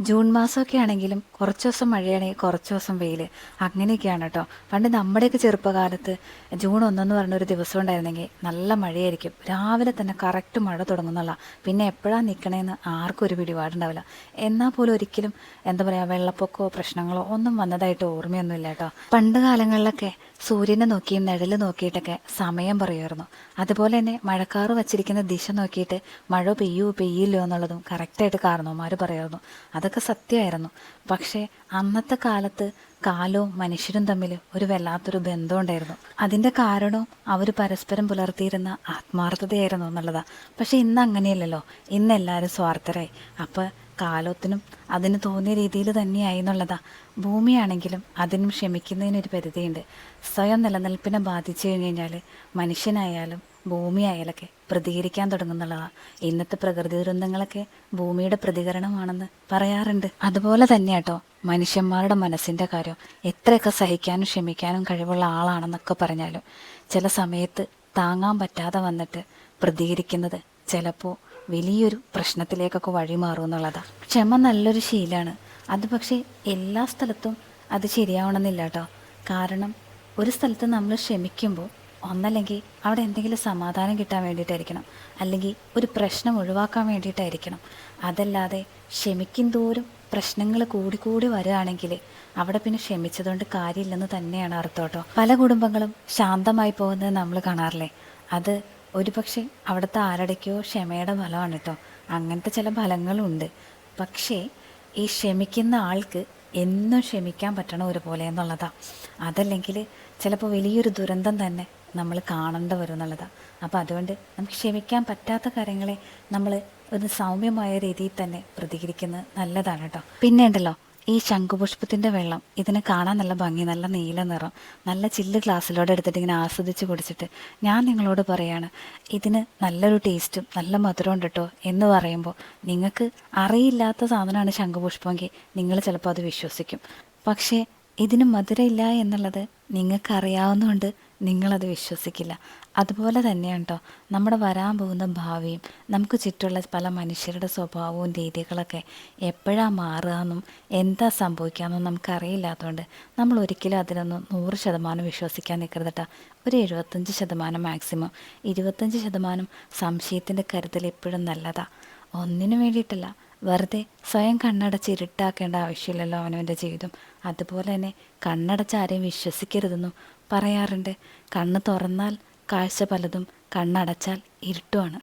June മാസമൊക്കെ ആണെങ്കിലും കുറച്ച് ദിവസം മഴയാണെങ്കിൽ കുറച്ച് ദിവസം വെയിൽ, അങ്ങനെയൊക്കെയാണ് കേട്ടോ. പണ്ട് നമ്മുടെയൊക്കെ ചെറുപ്പകാലത്ത് ജൂൺ ഒന്നെന്ന് പറഞ്ഞൊരു ദിവസം ഉണ്ടായിരുന്നെങ്കിൽ നല്ല മഴയായിരിക്കും. രാവിലെ തന്നെ കറക്റ്റ് മഴ തുടങ്ങുന്നുള്ള, പിന്നെ എപ്പോഴാണ് നിൽക്കണേന്ന് ആർക്കും ഒരു പിടിപാടുണ്ടാവില്ല. എന്നാൽ പോലും ഒരിക്കലും എന്താ പറയുക, വെള്ളപ്പൊക്കമോ പ്രശ്നങ്ങളോ ഒന്നും വന്നതായിട്ട് ഓർമ്മയൊന്നുമില്ല കേട്ടോ. പണ്ട് കാലങ്ങളിലൊക്കെ സൂര്യനെ നോക്കിയും നിഴൽ നോക്കിയിട്ടൊക്കെ സമയം പറയുമായിരുന്നു. അതുപോലെ തന്നെ മഴക്കാറ് വച്ചിരിക്കുന്ന ദിശ നോക്കിയിട്ട് മഴ പെയ്യില്ലോ എന്നുള്ളതും കറക്റ്റായിട്ട് കാരണവന്മാർ പറയുമായിരുന്നു. അതൊക്കെ സത്യമായിരുന്നു. പക്ഷേ അന്നത്തെ കാലത്ത് കാലവും മനുഷ്യരും തമ്മിൽ ഒരു വല്ലാത്തൊരു ബന്ധമുണ്ടായിരുന്നു. അതിൻ്റെ കാരണവും അവർ പരസ്പരം പുലർത്തിയിരുന്ന ആത്മാർത്ഥതയായിരുന്നു എന്നുള്ളതാണ്. പക്ഷേ ഇന്ന് അങ്ങനെയല്ലല്ലോ. ഇന്ന് എല്ലാവരും സ്വാർത്ഥരായി. അപ്പോൾ കാലത്തിനും അതിന് തോന്നിയ രീതിയിൽ തന്നെയായി എന്നുള്ളതാണ്. ഭൂമിയാണെങ്കിലും അതിനും ക്ഷമിക്കുന്നതിനൊരു പരിധിയുണ്ട്. സ്വയം നിലനിൽപ്പിനെ ബാധിച്ചു കഴിഞ്ഞ് കഴിഞ്ഞാൽ മനുഷ്യനായാലും ഭൂമിയായാലൊക്കെ പ്രതികരിക്കാൻ തുടങ്ങുന്നുള്ളതാണ്. ഇന്നത്തെ പ്രകൃതി ദുരന്തങ്ങളൊക്കെ ഭൂമിയുടെ പ്രതികരണമാണെന്ന് പറയാറുണ്ട്. അതുപോലെ തന്നെയാട്ടോ മനുഷ്യന്മാരുടെ മനസ്സിൻ്റെ കാര്യം. എത്രയൊക്കെ സഹിക്കാനും ക്ഷമിക്കാനും കഴിവുള്ള ആളാണെന്നൊക്കെ പറഞ്ഞാലും ചില സമയത്ത് താങ്ങാൻ പറ്റാതെ വന്നിട്ട് പ്രതികരിക്കുന്നത് ചിലപ്പോൾ വലിയൊരു പ്രശ്നത്തിലേക്കൊക്കെ വഴിമാറും എന്നുള്ളതാണ്. ക്ഷമ നല്ലൊരു ശീലമാണ്. അത് പക്ഷേ എല്ലാ സ്ഥലത്തും അത് ശരിയാവണമെന്നില്ല കേട്ടോ. കാരണം ഒരു സ്ഥലത്ത് നമ്മൾ ക്ഷമിക്കുമ്പോൾ ഒന്നല്ലെങ്കിൽ അവിടെ എന്തെങ്കിലും സമാധാനം കിട്ടാൻ വേണ്ടിയിട്ടായിരിക്കണം, അല്ലെങ്കിൽ ഒരു പ്രശ്നം ഒഴിവാക്കാൻ വേണ്ടിയിട്ടായിരിക്കണം. അതല്ലാതെ ക്ഷമിക്കും തോറും പ്രശ്നങ്ങൾ കൂടി വരികയാണെങ്കിൽ അവിടെ പിന്നെ ക്ഷമിച്ചതുകൊണ്ട് കാര്യമില്ലെന്ന് തന്നെയാണ് അർത്ഥം കേട്ടോ. പല കുടുംബങ്ങളും ശാന്തമായി പോകുന്നത് നമ്മൾ കാണാറില്ലേ? അത് ഒരുപക്ഷെ അവിടുത്തെ ആരുടെക്കോ ക്ഷമയുടെ ഫലമാണ് കേട്ടോ. അങ്ങനത്തെ ചില ഫലങ്ങളുണ്ട്. പക്ഷേ ഈ ക്ഷമിക്കുന്ന ആൾക്ക് എന്നും ക്ഷമിക്കാൻ പറ്റണ ഒരുപോലെ എന്നുള്ളതാണ്. അതല്ലെങ്കിൽ ചിലപ്പോൾ വലിയൊരു ദുരന്തം തന്നെ നമ്മൾ കാണേണ്ടി വരും എന്നുള്ളതാണ്. അപ്പോൾ അതുകൊണ്ട് നമുക്ക് ക്ഷമിക്കാൻ പറ്റാത്ത കാര്യങ്ങളെ നമ്മൾ ഒരു സൗമ്യമായ രീതിയിൽ തന്നെ പ്രതികരിക്കുന്നത് നല്ലതാണ് കേട്ടോ. പിന്നെ ഉണ്ടല്ലോ, ഈ ശംഖുപുഷ്പത്തിൻ്റെ വെള്ളം ഇതിനെ കാണാൻ നല്ല ഭംഗി, നല്ല നീല നിറം, നല്ല ചില്ല് ഗ്ലാസ്സിലോടെ എടുത്തിട്ട് ഇങ്ങനെ ആസ്വദിച്ച് കുടിച്ചിട്ട് ഞാൻ നിങ്ങളോട് പറയാണ്, ഇതിന് നല്ലൊരു ടേസ്റ്റും നല്ല മധുരം ഉണ്ട് കേട്ടോ എന്ന് പറയുമ്പോൾ നിങ്ങൾക്ക് അറിയില്ലാത്ത സാധനമാണ് ശംഖുപുഷ്പമെങ്കിൽ നിങ്ങൾ ചിലപ്പോൾ അത് വിശ്വസിക്കും. പക്ഷേ ഇതിന് മധുരമില്ല എന്നുള്ളത് നിങ്ങൾക്കറിയാവുന്നതുകൊണ്ട് നിങ്ങളത് വിശ്വസിക്കില്ല. അതുപോലെ തന്നെയാണ് കേട്ടോ നമ്മുടെ വരാൻ പോകുന്ന ഭാവിയും. നമുക്ക് ചുറ്റുള്ള പല മനുഷ്യരുടെ സ്വഭാവവും രീതികളൊക്കെ എപ്പോഴാണ് മാറുകയെന്നും എന്താ സംഭവിക്കാമെന്നും നമുക്കറിയില്ലാത്തതുകൊണ്ട് നമ്മൾ ഒരിക്കലും അതിനൊന്നും 100% വിശ്വസിക്കാൻ നിൽക്കരുത് കേട്ടോ. ഒരു 75% മാക്സിമം, 25% സംശയത്തിൻ്റെ കരുതൽ എപ്പോഴും നല്ലതാണ്. ഒന്നിനു വേണ്ടിയിട്ടല്ല, വെറുതെ സ്വയം കണ്ണടച്ച് ഇരുട്ടാക്കേണ്ട ആവശ്യമില്ലല്ലോ അവനവൻ്റെ ജീവിതം. അതുപോലെ തന്നെ കണ്ണടച്ച് ആരെയും വിശ്വസിക്കരുതെന്നും പറയാറുണ്ട്. കണ്ണ് തുറന്നാൽ കാഴ്ച പലതും, കണ്ണടച്ചാൽ ഇരുട്ടുമാണ്.